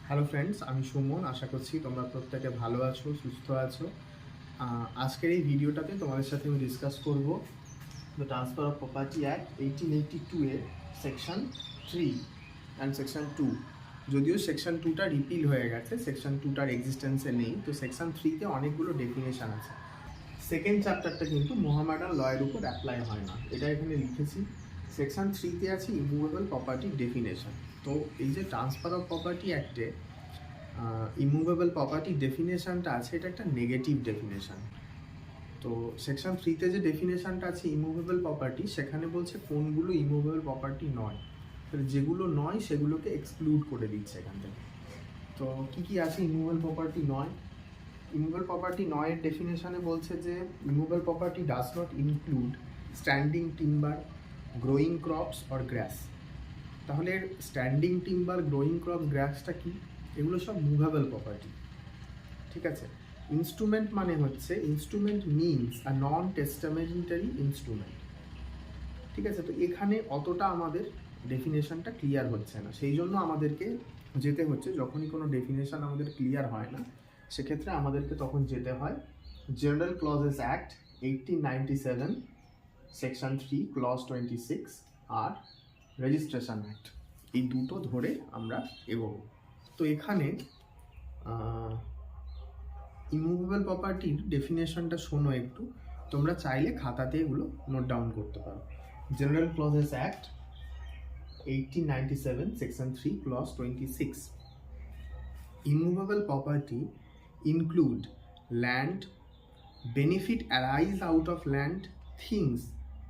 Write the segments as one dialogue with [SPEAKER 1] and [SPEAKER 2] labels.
[SPEAKER 1] Hello friends, আমি সুমন। আশা করছি তোমরা প্রত্যেকে ভালো আছো, সুস্থ আছো। আজকের এই ভিডিওটাতে তোমাদের সাথে আমি ডিসকাস করব the transfer of property act 1882 এর সেকশন 3 অ্যান্ড সেকশন 2। যদিও সেকশন 2টা রিপিল হয়ে গেছে, সেকশন 2টার এক্সিস্টেন্সে নেই, তো সেকশন 3তে অনেকগুলো ডেফিনেশন আছে। সেকেন্ড চ্যাপ্টারটা কিন্তু মোহামেডান লয়ের উপর অ্যাপ্লাই হয় না, এটা এখানে লিখেছি। সেকশন 3তে আছে ইমুভেবল প্রপার্টি ডেফিনেশন। তো এই যে ট্রান্সফার অফ প্রপার্টি অ্যাক্টে ইমুভেবল প্রপার্টি ডেফিনেশনটা আছে, এটা একটা নেগেটিভ ডেফিনেশন। তো সেকশন 3তে যে ডেফিনেশনটা আছে ইমুভেবল প্রপার্টি, সেখানে বলছে কোনগুলো ইমুভেবল প্রপার্টি নয়, যেগুলো নয় সেগুলোকে এক্সক্লুড করে দিচ্ছে এখান থেকে। তো কি কি আছে ইমুভেবল প্রপার্টি নয়? ইমুভেবল প্রপার্টি নয়ের ডেফিনেশনে বলছে যে immovable property does not include standing timber, growing crops or grass. তাহলে স্ট্যান্ডিং টিম্বার, গ্রোয়িং ক্রপস, গ্রাসটা কি? এগুলো সব মুভেবল প্রপার্টি, ঠিক আছে। ইনস্ট্রুমেন্ট মানে হচ্ছে, instrument means a non testamentary instrument, ঠিক আছে। তো এখানে অতটা আমাদের ডেফিনেশনটা ক্লিয়ার হচ্ছে না, সেই জন্য আমাদেরকে যেতে হচ্ছে, যখনই কোনো ডেফিনেশন আমাদের ক্লিয়ার হয় না সেক্ষেত্রে আমাদেরকে তখন যেতে হয় general clauses act 1897 section 3 clause 26 আর রেজিস্ট্রেশন অ্যাক্ট, এই দুটো ধরে আমরা এগোবো। তো এখানে ইমুভেবল প্রপার্টির ডেফিনেশনটা শোনো একটু, তোমরা চাইলে খাতাতে এগুলো নোট ডাউন করতে পারো। General clauses act 1897 section 3 clause 26। Immovable property include land, benefit arise out of land, things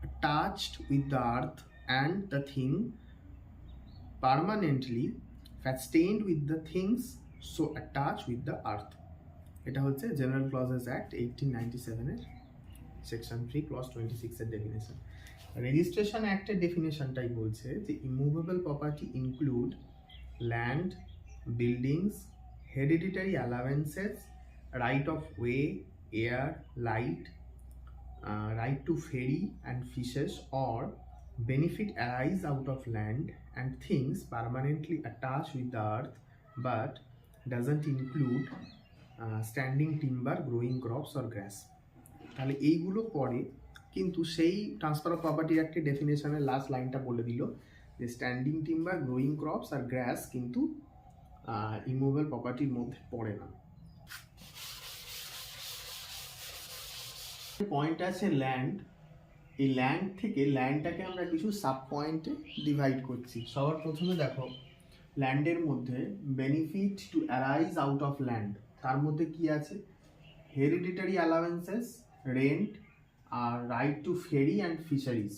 [SPEAKER 1] attached with the earth, and the thing permanently fastened with the things so attached with the earth। এটা হচ্ছে general clauses act 1897 এর section 3 clause 26 এর definition. Registration অ্যাক্টের ডেফিনেশনটাই বলছে যে immovable property include land, buildings, hereditary allowances, right of way, air, light, right to ferry and fishes, or benefit arise out of land and things permanently attached with the earth but doesn't include standing timber, growing crops or grass. তাহলে এইগুলো পরে কিন্তু সেই transfer of প্রপার্টির একটা ডেফিনেশনের last লাইনটা বলে দিল যে স্ট্যান্ডিং টিম্বার, গ্রোয়িং ক্রপস আর গ্রাস কিন্তু ইমুভেবল প্রপার্টির মধ্যে পড়ে না। পয়েন্ট আছে ল্যান্ড। এই ল্যান্ড থেকে ল্যান্ডটাকে আমরা কিছু সাব পয়েন্টে ডিভাইড করছি। সবার প্রথমে দেখো, ল্যান্ডের মধ্যে benefit to arise out of land, তার মধ্যে কি আছে? হেরিডিটারি অ্যালাওয়েন্সেস, রেন্ট আর right to ferry and fisheries.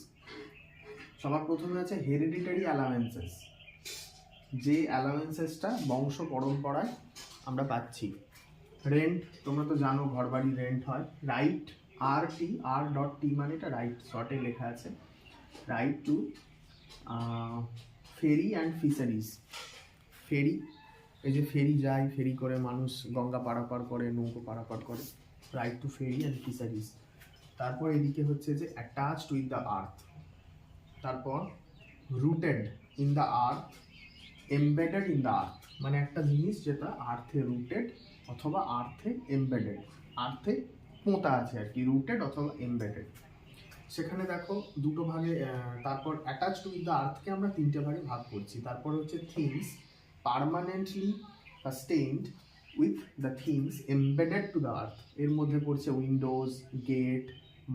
[SPEAKER 1] সবার প্রথমে আছে হেরিডিটারি অ্যালাওয়েন্সেস, যে অ্যালাওয়েন্সেসটা বংশ পরম্পরায় আমরা পাচ্ছি। রেন্ট তোমরা তো জানো, ঘরবাড়ি রেন্ট হয়। রাইট, R.T মানে এটা রাইট, শর্টে লেখা আছে, right to ferry and fisheries. Ferry, এই যে ফেরি যায়, ফেরি করে মানুষ গঙ্গা পারাপার করে, নৌকো পারাপার করে, right to ferry and fisheries. তারপর এদিকে হচ্ছে যে অ্যাটাচড উইথ দ্য আর্থ, তারপর rooted in the earth, embedded in the earth, মানে একটা জিনিস যেটা আর্থে রুটেড অথবা আর্থে এমবেডেড, আর্থে পোঁতা আছে আর কি, রুটেড অথবা এমবেডেড। সেখানে দেখো দুটো ভাগে। তারপর অ্যাটাচড উইথ দ্য আর্থকে আমরা তিনটে ভাগে ভাগ করছি। তারপর হচ্ছে things permanently sustained with the things embedded to the earth, এর মধ্যে পড়ছে উইন্ডোজ, গেট,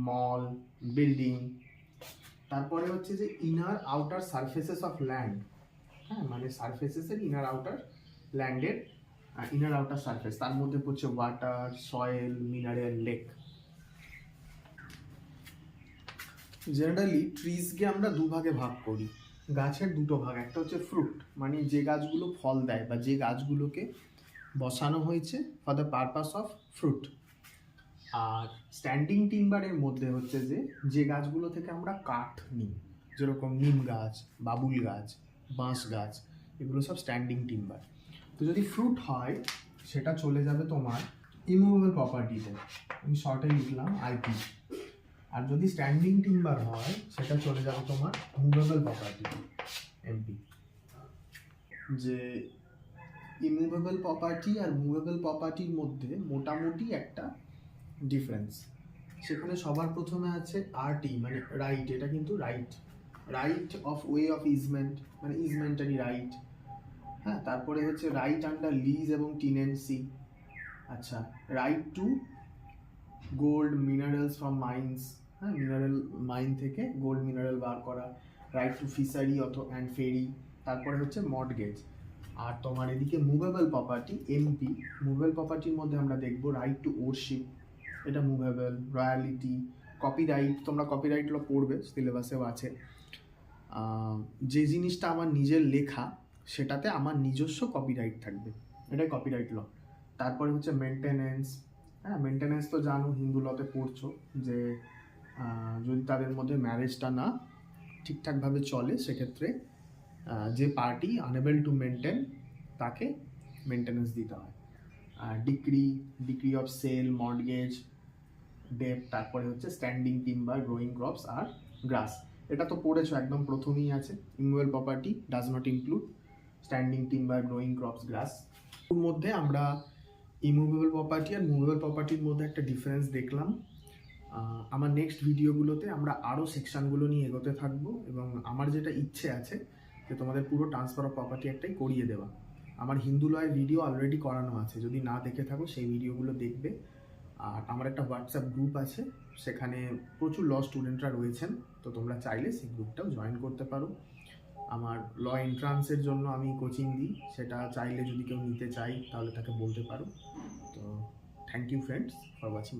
[SPEAKER 1] মল, বিল্ডিং। তারপরে হচ্ছে যে inner outer surfaces of land, হ্যাঁ, মানে সারফেসেসের ইনার আউটার, ল্যান্ডের ইনার আউটার সারফেস, তার মধ্যে পড়ছে water, soil, mineral, lake. Generally ট্রিজকে আমরা দুভাগে ভাগ করি, গাছের দুটো ভাগ। একটা হচ্ছে ফ্রুট, মানে যে গাছগুলো ফল দেয় বা যে গাছগুলোকে বসানো হয়েছে for the purpose of fruit. আর স্ট্যান্ডিং টিম্বারের মধ্যে হচ্ছে যে যে গাছগুলো থেকে আমরা কাঠ নিই, যেরকম নিম গাছ, বাবুল গাছ, বাঁশ গাছ, এগুলো সব স্ট্যান্ডিং টিম্বার। তো যদি ফ্রুট হয় সেটা চলে যাবে তোমার ইমুভেবল প্রপার্টিতে, আমি শর্টে লিখলাম IP। আর যদি স্ট্যান্ডিং টিম্বার হয় সেটা চলে যাবে তোমার মুভেবল প্রপার্টিতে, MP। যে ইমুভেবল প্রপার্টি আর মুভেবল প্রপার্টির মধ্যে মোটামুটি একটা ডিফারেন্স। সেখানে সবার প্রথমে আছে আরটি মানে রাইট, এটা কিন্তু right of way of easement মানে ইজমেন্টারি রাইট। হ্যাঁ, তারপরে হচ্ছে রাইট আন্ডার লিজ এবং টিনেন্সি। আচ্ছা, right two gold minerals from mines, হ্যাঁ মিনারেল মাইন থেকে গোল্ড মিনারেল বার করা, রাইট টু ফিশারি অ্যান্ড ফেরি। তারপরে হচ্ছে মর্টগেজ। আর তোমার এদিকে মুভেবল প্রপার্টি এমপি, মুভেবল প্রপার্টির মধ্যে আমরা দেখবো রাইট টু ওরশিপ, এটা মুভেবল, রয়্যালিটি, কপিরাইট, তোমরা কপিরাইট ল পড়বে, সিলেবাসেও আছে। যে জিনিসটা আমার নিজের লেখা সেটাতে আমার নিজস্ব কপিরাইট থাকবে, এটাই কপিরাইট ল। তারপরে হচ্ছে মেনটেনেন্স। হ্যাঁ, মেনটেনেন্স তো জানো, হিন্দু লতে পড়ছো যে যদি তাদের মধ্যে ম্যারেজটা না ঠিকঠাকভাবে চলে সেক্ষেত্রে যে পার্টি আনএবল টু মেনটেন তাকে মেনটেনেন্স দিতে হয়। ডিক্রি অফ সেল, মর্টগেজ, ডেপ। তারপরে হচ্ছে স্ট্যান্ডিং টিম্বার, গ্রোয়িং ক্রপস আর গ্রাস। এটা তো পড়েছো, একদম প্রথমেই আছে। Immovable property does not include standing timber, growing crops, grass. ওর মধ্যে আমরা ইমুভেবল প্রপার্টি আর মুভেবল প্রপার্টির মধ্যে একটা ডিফারেন্স দেখলাম। আমার নেক্সট ভিডিওগুলোতে আমরা আরও সেকশানগুলো নিয়ে এগোতে থাকবো, এবং আমার যেটা ইচ্ছে আছে যে তোমাদের পুরো ট্রান্সফার অফ প্রপার্টি একটাই করিয়ে দেওয়া। আমার হিন্দু লয়ের ভিডিও অলরেডি করানো আছে, যদি না দেখে থাকো সেই ভিডিওগুলো দেখবে। আর আমার একটা হোয়াটসঅ্যাপ গ্রুপ আছে, সেখানে প্রচুর ল স্টুডেন্টরা রয়েছেন, তো তোমরা চাইলে সেই গ্রুপটাও জয়েন করতে পারো। আমার ল এন্ট্রান্সের জন্য আমি কোচিং দিই, সেটা চাইলে যদি কেউ নিতে চাই তাহলে তাকে বলতে পারো। তো thank you friends for watching.